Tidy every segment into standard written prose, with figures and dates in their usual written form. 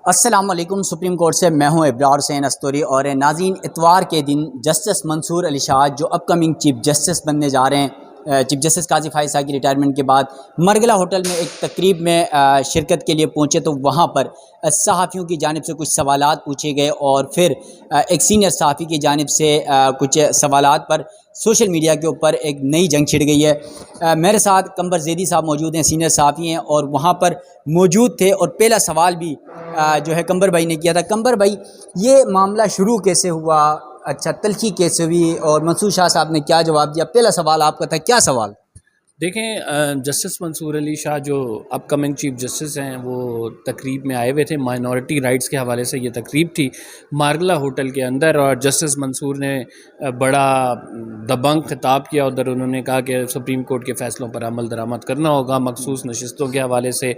السلام علیکم۔ Supreme court سے میں ہوں ابرار حسین استوری، اور ناظرین، اتوار کے دن جسٹس منصور علی شاہ جو اپ کمنگ چیف جسٹس بننے جا رہے ہیں، چیف جسٹس قاضی فائز صاحب کی ریٹائرمنٹ کے بعد مرگلا ہوٹل میں ایک تقریب میں شرکت کے لیے پہنچے، تو وہاں پر صحافیوں کی جانب سے کچھ سوالات پوچھے گئے، اور پھر ایک سینئر صحافی کی جانب سے کچھ سوالات پر سوشل میڈیا کے اوپر ایک نئی جنگ چھڑ گئی ہے۔ میرے ساتھ قمبر زیدی صاحب موجود ہیں، سینئر صحافی ہیں، اور وہاں پر موجود تھے، اور پہلا سوال بھی جو ہے قمبر بھائی نے کیا تھا۔ قمبر بھائی، یہ معاملہ شروع کیسے ہوا؟ اچھا، تلخی کیسے ہوئی، اور منصور شاہ صاحب نے کیا جواب دیا؟ پہلا سوال آپ کا تھا، کیا سوال؟ دیکھیں، جسٹس منصور علی شاہ جو اپ کمنگ چیف جسٹس ہیں وہ تقریب میں آئے ہوئے تھے، مائنورٹی رائٹس کے حوالے سے یہ تقریب تھی مارگلا ہوٹل کے اندر، اور جسٹس منصور نے بڑا دبنگ خطاب کیا ادھر۔ انہوں نے کہا کہ سپریم کورٹ کے فیصلوں پر عمل درآمد کرنا ہوگا، مخصوص نشستوں کے حوالے سے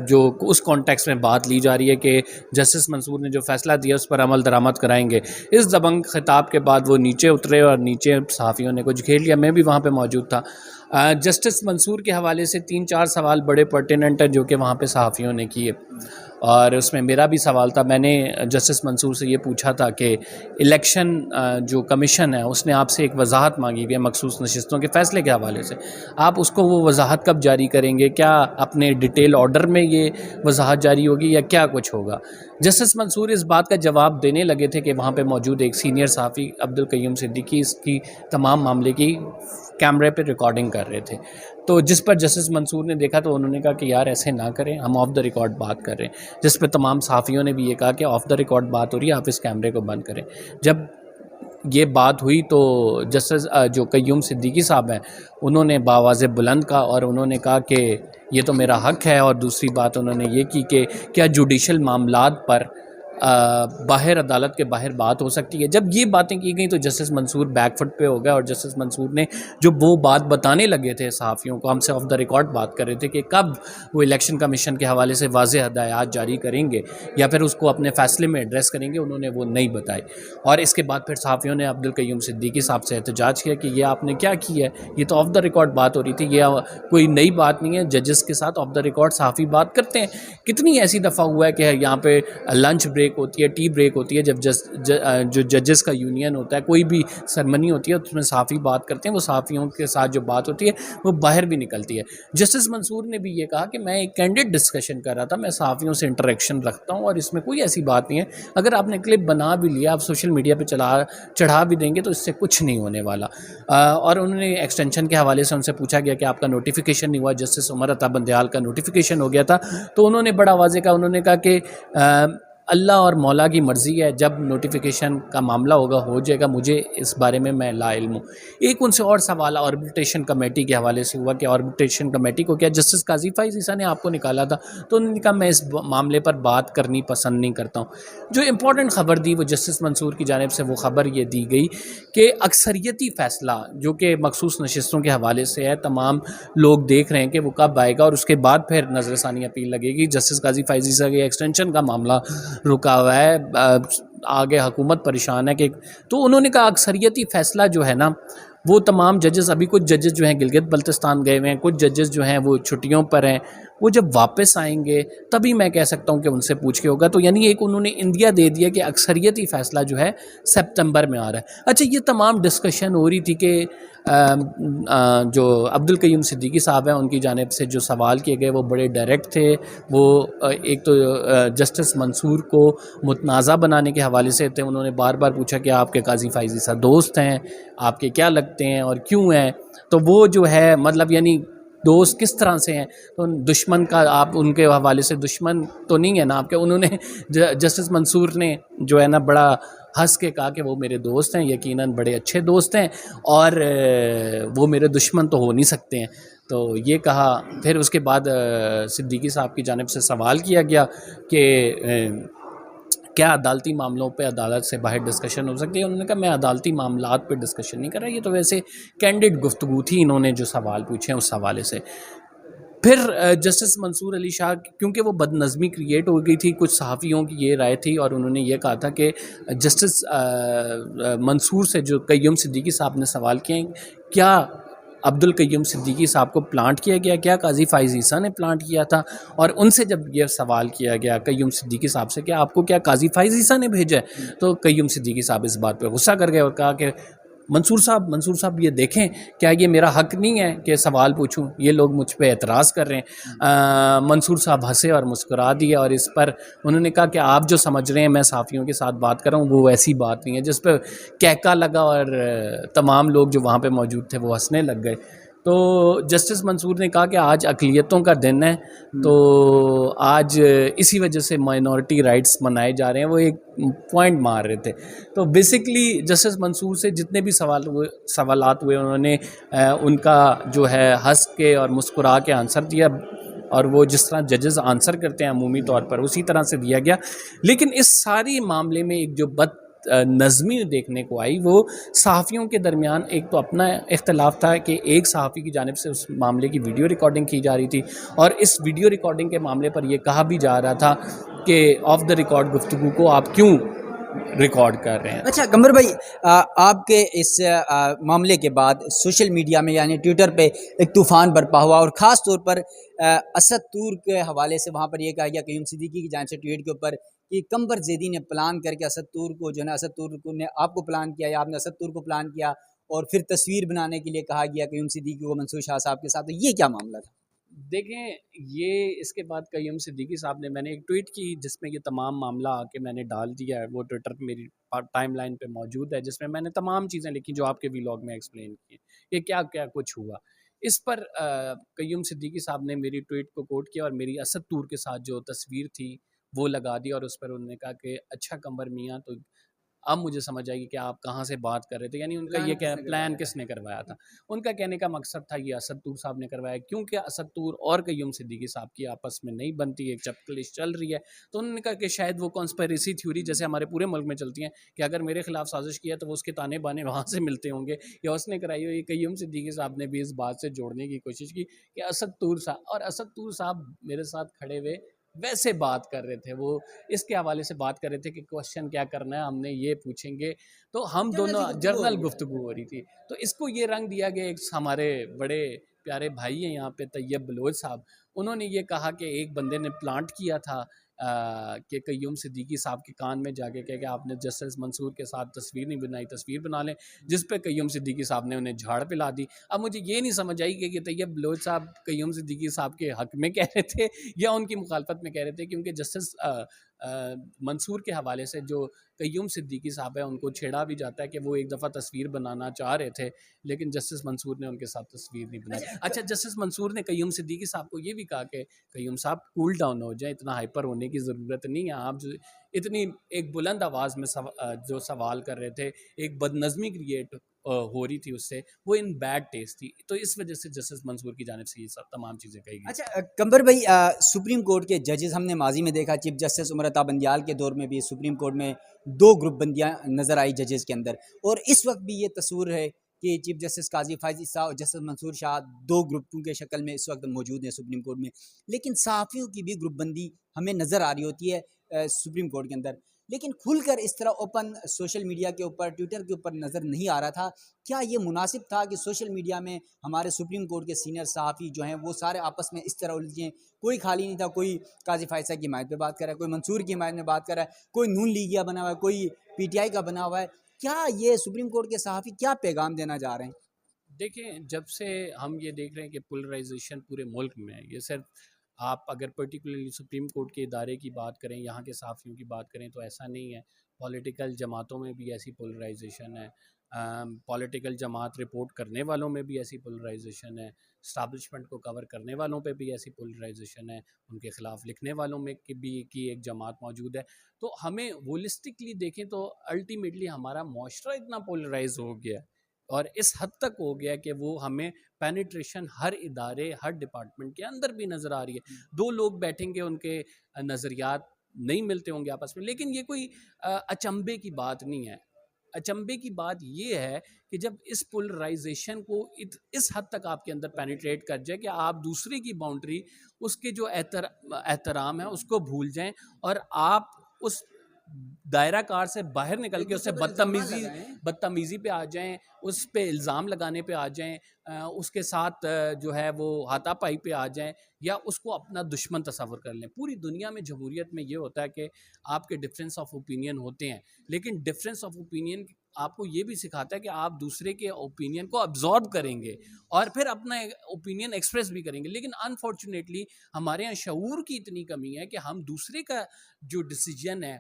جو اس کانٹیکس میں بات لی جا رہی ہے کہ جسٹس منصور نے جو فیصلہ دیا اس پر عمل درآمد کرائیں گے۔ اس دبنگ خطاب کے بعد وہ نیچے اترے، اور نیچے صحافیوں نے کچھ گھیر لیا، میں بھی وہاں پہ موجود تھا۔ جسٹس منصور کے حوالے سے 3-4 سوال بڑے پرٹیننٹ ہیں جو کہ وہاں پہ صحافیوں نے کیے، اور اس میں میرا بھی سوال تھا۔ میں نے جسٹس منصور سے یہ پوچھا تھا کہ الیکشن جو کمیشن ہے اس نے آپ سے ایک وضاحت مانگی ہوئی ہے مخصوص نشستوں کے فیصلے کے حوالے سے، آپ اس کو وہ وضاحت کب جاری کریں گے؟ کیا اپنے ڈیٹیل آرڈر میں یہ وضاحت جاری ہوگی یا کیا کچھ ہوگا؟ جسٹس منصور اس بات کا جواب دینے لگے تھے کہ وہاں پہ موجود ایک سینئر صحافی عبدالقیوم صدیقی اس کی تمام معاملے کی کیمرے پہ ریکارڈنگ کر رہے تھے، تو جس پر جسٹس منصور نے دیکھا تو انہوں نے کہا کہ یار ایسے نہ کریں، ہم آف دا ریکارڈ بات کر رہے ہیں، جس پہ تمام صحافیوں نے بھی یہ کہا کہ آف دا ریکارڈ بات ہو رہی ہے، آپ اس کیمرے کو بند کریں۔ جب یہ بات ہوئی تو جسٹس جو قیوم صدیقی صاحب ہیں انہوں نے بآواز بلند کہا، اور انہوں نے کہا کہ یہ تو میرا حق ہے، اور دوسری بات انہوں نے یہ کی کہ کیا جوڈیشل معاملات پر باہر عدالت کے باہر بات ہو سکتی ہے؟ جب یہ باتیں کی گئیں تو جسٹس منصور بیک فٹ پہ ہو گیا، اور جسٹس منصور نے جو وہ بات بتانے لگے تھے صحافیوں کو، ہم سے آف دا ریکارڈ بات کر رہے تھے کہ کب وہ الیکشن کمیشن کے حوالے سے واضح ہدایات جاری کریں گے یا پھر اس کو اپنے فیصلے میں ایڈریس کریں گے، انہوں نے وہ نہیں بتائی۔ اور اس کے بعد پھر صحافیوں نے عبدالقیوم صدیقی صاحب سے احتجاج کیا کہ یہ آپ نے کیا کیا ہے، یہ تو آف دا ریکارڈ بات ہو رہی تھی، یہ کوئی نئی بات نہیں ہے، ججز کے ساتھ آف دا ریکارڈ صحافی بات کرتے ہیں۔ کتنی ایسی دفعہ ہوا ہے کہ یہاں پہ لنچ بریک ہوتی ہے، ٹی بریک ہوتی ہے، جب جو ججز کا یونین ہوتا ہے، کوئی بھی سرمنی ہوتی ہے اس میں صحافی بات کرتے ہیں، وہ صحافیوں کے ساتھ جو بات ہوتی ہے وہ باہر بھی نکلتی ہے۔ جسٹس منصور نے بھی یہ کہا کہ میں ایک کینڈیڈ ڈسکشن کر رہا تھا، میں صحافیوں سے انٹریکشن رکھتا ہوں، اور اس میں کوئی ایسی بات نہیں ہے، اگر آپ نے کلپ بنا بھی لیا، آپ سوشل میڈیا پہ چڑھا بھی دیں گے تو اس سے کچھ نہیں ہونے والا۔ اور انہوں نے ایکسٹینشن کے حوالے سے ان سے پوچھا گیا کہ آپ کا نوٹیفیکیشن نہیں ہوا، جسٹس عمر عطا بندیال کا نوٹیفیکیشن ہو گیا تھا، تو انہوں نے بڑا واضح کہا، انہوں نے کہا کہ اللہ اور مولا کی مرضی ہے، جب نوٹیفیکیشن کا معاملہ ہوگا ہو جائے گا، مجھے اس بارے میں لا علم ہوں۔ ایک ان سے اور سوال آربٹریشن کمیٹی کے حوالے سے ہوا کہ آربٹریشن کمیٹی کو کیا جسٹس قاضی فائز عیسیٰ نے آپ کو نکالا تھا، تو انہوں نے کہا میں اس معاملے پر بات کرنی پسند نہیں کرتا ہوں۔ جو امپورٹنٹ خبر دی وہ جسٹس منصور کی جانب سے وہ خبر یہ دی گئی کہ اکثریتی فیصلہ جو کہ مخصوص نشستوں کے حوالے سے ہے، تمام لوگ دیکھ رہے ہیں کہ وہ کب آئے گا، اور اس کے بعد پھر نظر ثانی اپیل لگے گی۔ جسٹس قاضی فائز عیسیٰ کے ایکسٹینشن کا معاملہ رکا ہوا ہے، آگے حکومت پریشان ہے کہ، تو انہوں نے کہا اکثریتی فیصلہ جو ہے نا وہ تمام ججز، ابھی کچھ ججز جو ہیں گلگت بلتستان گئے ہوئے ہیں، کچھ ججز جو ہیں وہ چھٹیوں پر ہیں، وہ جب واپس آئیں گے تبھی میں کہہ سکتا ہوں کہ ان سے پوچھ کے ہوگا۔ تو یعنی ایک انہوں نے اندیا دے دیا کہ اکثریتی فیصلہ جو ہے سپتمبر میں آ رہا ہے۔ اچھا، یہ تمام ڈسکشن ہو رہی تھی کہ جو عبدالقیوم صدیقی صاحب ہیں ان کی جانب سے جو سوال کیے گئے وہ بڑے ڈائریکٹ تھے، وہ ایک تو جسٹس منصور کو متنازع بنانے کے حوالے سے تھے، انہوں نے بار بار پوچھا کہ آپ کے قاضی فائز عیسیٰ دوست ہیں، آپ کے کیا لگتے ہیں اور کیوں ہیں، تو وہ جو ہے مطلب یعنی دوست کس طرح سے ہیں، تو دشمن کا آپ ان کے حوالے سے دشمن تو نہیں ہے نا آپ کے۔ انہوں نے جسٹس منصور نے جو ہے نا بڑا ہنس کے کہا کہ وہ میرے دوست ہیں، یقیناً بڑے اچھے دوست ہیں، اور وہ میرے دشمن تو ہو نہیں سکتے ہیں، تو یہ کہا۔ پھر اس کے بعد صدیقی صاحب کی جانب سے سوال کیا گیا کہ کیا عدالتی معاملوں پہ عدالت سے باہر ڈسکشن ہو سکتی ہے؟ انہوں نے کہا میں عدالتی معاملات پہ ڈسکشن نہیں کر رہا، یہ تو ویسے کینڈیڈ گفتگو تھی، انہوں نے جو سوال پوچھے ہیں اس حوالے سے۔ پھر جسٹس منصور علی شاہ، کیونکہ وہ بد نظمی کریٹ ہو گئی تھی، کچھ صحافیوں کی یہ رائے تھی، اور انہوں نے یہ کہا تھا کہ جسٹس منصور سے جو قیوم صدیقی صاحب نے سوال کیے ہیں، کیا عبد القیوم صدیقی صاحب کو پلانٹ کیا گیا، کیا قاضی فائز عیسیٰ نے پلانٹ کیا تھا؟ اور ان سے جب یہ سوال کیا گیا قیوم صدیقی صاحب سے کہ آپ کو کیا قاضی فائز عیسیٰ نے بھیجا ہے، تو قیوم صدیقی صاحب اس بات پہ غصہ کر گئے اور کہا کہ منصور صاحب یہ دیکھیں، کیا یہ میرا حق نہیں ہے کہ سوال پوچھوں؟ یہ لوگ مجھ پہ اعتراض کر رہے ہیں۔ منصور صاحب ہنسے اور مسکرا دیے، اور اس پر انہوں نے کہا کہ آپ جو سمجھ رہے ہیں میں صحافیوں کے ساتھ بات کر رہا ہوں وہ ایسی بات نہیں ہے، جس پہ کہکا لگا اور تمام لوگ جو وہاں پہ موجود تھے وہ ہنسنے لگ گئے۔ تو جسٹس منصور نے کہا کہ آج اقلیتوں کا دن ہے، تو آج اسی وجہ سے مائنورٹی رائٹس منائے جا رہے ہیں، وہ ایک پوائنٹ مار رہے تھے۔ تو بیسکلی جسٹس منصور سے جتنے بھی سوالات ہوئے انہوں نے ان کا جو ہے ہنس کے اور مسکرا کے آنسر دیا، اور وہ جس طرح ججز آنسر کرتے ہیں عمومی طور پر اسی طرح سے دیا گیا۔ لیکن اس ساری معاملے میں ایک جو بد نظمی دیکھنے کو آئی وہ صحافیوں کے درمیان ایک تو اپنا اختلاف تھا کہ ایک صحافی کی جانب سے اس معاملے کی ویڈیو ریکارڈنگ کی جا رہی تھی، اور اس ویڈیو ریکارڈنگ کے معاملے پر یہ کہا بھی جا رہا تھا کہ آف دا ریکارڈ گفتگو کو آپ کیوں ریکارڈ کر رہے ہیں۔ اچھا قمر بھائی، آپ کے اس معاملے کے بعد سوشل میڈیا میں یعنی ٹویٹر پہ ایک طوفان برپا ہوا، اور خاص طور پر اسد طور کے حوالے سے وہاں پر یہ کہا گیا قیوم صدیقی کی جانب سے ٹویٹ کے اوپر کہ قمبر زیدی نے پلان کر کے اسد طور کو جو ہے نا، اسد طور نے آپ کو پلان کیا یا آپ نے اسد طور کو پلان کیا، اور پھر تصویر بنانے کے لیے کہا گیا قیوم صدیقی کو منصور شاہ صاحب کے ساتھ، تو یہ کیا معاملہ تھا؟ دیکھیں، یہ اس کے بعد قیوم صدیقی صاحب نے میں نے ایک ٹویٹ کی جس میں یہ تمام معاملہ آ کے میں نے ڈال دیا ہے، وہ ٹویٹر پہ میری ٹائم لائن پہ موجود ہے، جس میں میں نے تمام چیزیں لکھی جو آپ کے ویلاگ میں ایکسپلین کی کہ کیا کیا کچھ ہوا۔ اس پر قیوم صدیقی صاحب نے میری ٹویٹ کو کوٹ کیا اور میری اسد طور کے ساتھ جو تصویر تھی وہ لگا دی، اور اس پر انہوں نے کہا کہ اچھا قمر میاں، تو اب مجھے سمجھ آئی کہ آپ کہاں سے بات کر رہے تھے، یعنی ان کا یہ کہ پلان کس نے کروایا تھا۔ ان کا کہنے کا مقصد تھا یہ اسد طور صاحب نے کروایا، کیونکہ اسد طور اور قیوم صدیقی صاحب کی آپس میں نہیں بنتی، ایک چپکلش چل رہی ہے، تو انہوں نے کہا کہ شاید وہ کانسپیریسی تھیوری جیسے ہمارے پورے ملک میں چلتی ہیں کہ اگر میرے خلاف سازش کیا تو وہ اس کے تانے بانے وہاں سے ملتے ہوں گے، یا اس نے کرائی ہوئی۔ قیوم صدیقی صاحب نے بھی اس بات سے جوڑنے کی کوشش کی کہ اسد طور صاحب، اور اسد طور صاحب میرے ساتھ کھڑے ہوئے ویسے بات کر رہے تھے، وہ اس کے حوالے سے بات کر رہے تھے کہ کوشچن کیا کرنا ہے، ہم نے یہ پوچھیں گے، تو ہم دونوں جرنل گفتگو ہو رہی تھی۔ تو اس کو یہ رنگ دیا گیا، ایک ہمارے بڑے پیارے بھائی ہیں یہاں پہ طیب بلوچ صاحب، انہوں نے یہ کہا کہ ایک بندے نے پلانٹ کیا تھا کہ قیوم صدیقی صاحب کے کان میں جا کے کہا کہ آپ نے جسٹس منصور کے ساتھ تصویر نہیں بنائی، تصویر بنا لیں، جس پہ قیوم صدیقی صاحب نے انہیں جھاڑ پلا دی۔ اب مجھے یہ نہیں سمجھ آئی کہ یہ طیب بلوچ صاحب قیوم صدیقی صاحب کے حق میں کہہ رہے تھے یا ان کی مخالفت میں کہہ رہے تھے، کیونکہ جسٹس منصور کے حوالے سے جو قیوم صدیقی صاحب ہے ان کو چھیڑا بھی جاتا ہے کہ وہ ایک دفعہ تصویر بنانا چاہ رہے تھے لیکن جسٹس منصور نے ان کے ساتھ تصویر نہیں بنائی۔ اچھا، جسٹس منصور نے قیوم صدیقی صاحب کو یہ بھی کہا کہ قیوم صاحب کول ڈاؤن ہو جائیں، اتنا ہائپر ہونے کی ضرورت نہیں ہے، آپ جو اتنی ایک بلند آواز میں جو سوال کر رہے تھے، ایک بد نظمی کریٹ ہو رہی تھی اس سے، وہ ان بیڈ ٹیسٹ تھی، تو اس وجہ سے جسٹس منصور کی جانب سے یہ سب تمام چیزیں کہی گئی۔ اچھا قمبر بھائی، سپریم کورٹ کے ججز ہم نے ماضی میں دیکھا، چیف جسٹس عمر عطا بندیال کے دور میں بھی سپریم کورٹ میں 2 گروپ بندیاں نظر آئی ججز کے اندر، اور اس وقت بھی یہ تصور ہے کہ چیف جسٹس قاضی فائز عیسیٰ اور جسٹس منصور شاہ 2 گروپوں کے شکل میں اس وقت موجود ہیں سپریم کورٹ میں، لیکن صحافیوں کی بھی گروپ بندی ہمیں نظر آ رہی ہوتی ہے سپریم کورٹ کے اندر، لیکن کھل کر اس طرح اوپن سوشل میڈیا کے اوپر، ٹویٹر کے اوپر نظر نہیں آ رہا تھا۔ کیا یہ مناسب تھا کہ سوشل میڈیا میں ہمارے سپریم کورٹ کے سینئر صحافی جو ہیں وہ سارے آپس میں اس طرح الجھیں؟ کوئی خالی نہیں تھا، کوئی قاضی فائز کی حمایت پہ بات کر رہا ہے، کوئی منصور کی حمایت میں بات کر رہا ہے، کوئی نون لیگیا بنا ہوا ہے، کوئی پی ٹی آئی کا بنا ہوا ہے۔ کیا یہ سپریم کورٹ کے صحافی کیا پیغام دینا چاہ رہے ہیں؟ دیکھیں، جب سے ہم یہ دیکھ رہے ہیں کہ پولرائزیشن پورے ملک میں ہے، یہ صرف آپ اگر پرٹیکولرلی سپریم کورٹ کے ادارے کی بات کریں، یہاں کے صحافیوں کی بات کریں تو ایسا نہیں ہے، پولیٹیکل جماعتوں میں بھی ایسی پولرائزیشن ہے، پولیٹیکل جماعت رپورٹ کرنے والوں میں بھی ایسی پولرائزیشن ہے، اسٹیبلشمنٹ کو کور کرنے والوں پہ بھی ایسی پولرائزیشن ہے، ان کے خلاف لکھنے والوں میں بھی کی ایک جماعت موجود ہے۔ تو ہمیں ہولسٹکلی دیکھیں تو الٹیمیٹلی ہمارا معاشرہ اتنا پولرائز ہو گیا ہے اور اس حد تک ہو گیا کہ وہ ہمیں پینیٹریشن ہر ادارے ہر ڈپارٹمنٹ کے اندر بھی نظر آ رہی ہے۔ 2 لوگ بیٹھیں گے، ان کے نظریات نہیں ملتے ہوں گے آپس میں، لیکن یہ کوئی اچنبے کی بات نہیں ہے۔ اچنبے کی بات یہ ہے کہ جب اس پولرائزیشن کو اس حد تک آپ کے اندر پینیٹریٹ کر جائے کہ آپ دوسرے کی باؤنڈری، اس کے جو احترام ہے اس کو بھول جائیں، اور آپ اس دائرہ کار سے باہر نکل کے اسے بدتمیزی پہ آ جائیں، اس پہ الزام لگانے پہ آ جائیں، اس کے ساتھ جو ہے وہ ہاتھا پائی پہ آ جائیں، یا اس کو اپنا دشمن تصور کر لیں. پوری دنیا میں جمہوریت میں یہ ہوتا ہے کہ آپ کے ڈفرینس آف اوپینین ہوتے ہیں، لیکن ڈفرینس آف اوپینین آپ کو یہ بھی سکھاتا ہے کہ آپ دوسرے کے اوپینین کو ابزارب کریں گے اور پھر اپنا اوپینین ایکسپریس بھی کریں گے. لیکن انفارچونیٹلی ہمارے یہاں شعور کی اتنی کمی ہے کہ ہم دوسرے کا جو ڈیسیجن ہے،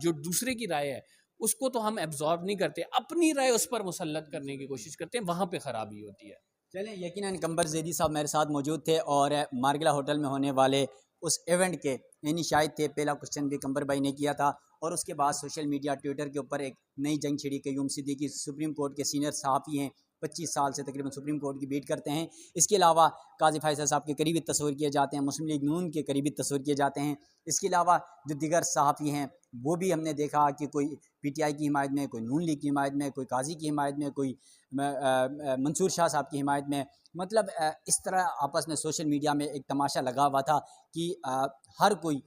جو دوسرے کی رائے ہے، اس کو تو ہم ایبزارب نہیں کرتے، اپنی رائے اس پر مسلط کرنے کی کوشش کرتے ہیں. وہاں پہ خرابی ہوتی ہے. چلیں، یقیناً قمبر زیدی صاحب میرے ساتھ موجود تھے اور مارگلا ہوٹل میں ہونے والے اس ایونٹ کے یعنی شاید تھے. پہلا کوشچن بھی قمبر بھائی نے کیا تھا اور اس کے بعد سوشل میڈیا ٹویٹر کے اوپر ایک نئی جنگ چھڑی. قیوم صدیقی سپریم کورٹ کے سینئر صحافی ہیں، 25 سال سے تقریباً سپریم کورٹ کی بیٹ کرتے ہیں. اس کے علاوہ قاضی فیصل صاحب کے قریبی تصور کیے جاتے ہیں، مسلم لیگ نون کے قریبی تصور کیے جاتے ہیں. اس کے علاوہ جو دیگر صحافی ہیں وہ بھی ہم نے دیکھا کہ کوئی پی ٹی آئی کی حمایت میں، کوئی نون لیگ کی حمایت میں، کوئی قاضی کی حمایت میں، کوئی منصور شاہ صاحب کی حمایت میں. مطلب اس طرح آپس میں سوشل میڈیا میں ایک تماشا لگا ہوا تھا کہ ہر کوئی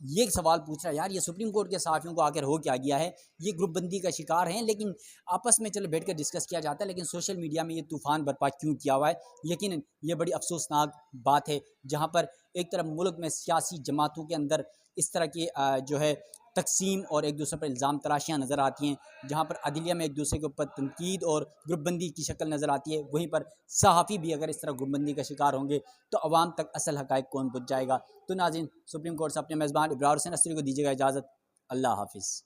یہ سوال پوچھ رہا ہے یار یہ سپریم کورٹ کے صحافیوں کو آخر ہو کیا گیا ہے، یہ گروپ بندی کا شکار ہیں. لیکن آپس میں چلو بیٹھ کر ڈسکس کیا جاتا ہے، لیکن سوشل میڈیا میں یہ طوفان برپا کیوں کیا ہوا ہے؟ یقیناً یہ بڑی افسوسناک بات ہے جہاں پر ایک طرف ملک میں سیاسی جماعتوں کے اندر اس طرح کی جو ہے تقسیم اور ایک دوسرے پر الزام تراشیاں نظر آتی ہیں، جہاں پر عدلیہ میں ایک دوسرے کے اوپر تنقید اور گروپ بندی کی شکل نظر آتی ہے، وہیں پر صحافی بھی اگر اس طرح گروپ بندی کا شکار ہوں گے تو عوام تک اصل حقائق کون پہنچ جائے گا؟ تو ناظرین، سپریم کورٹ سے اپنے میزبان ابرار حسین استوری کو دیجیے گا اجازت. اللہ حافظ.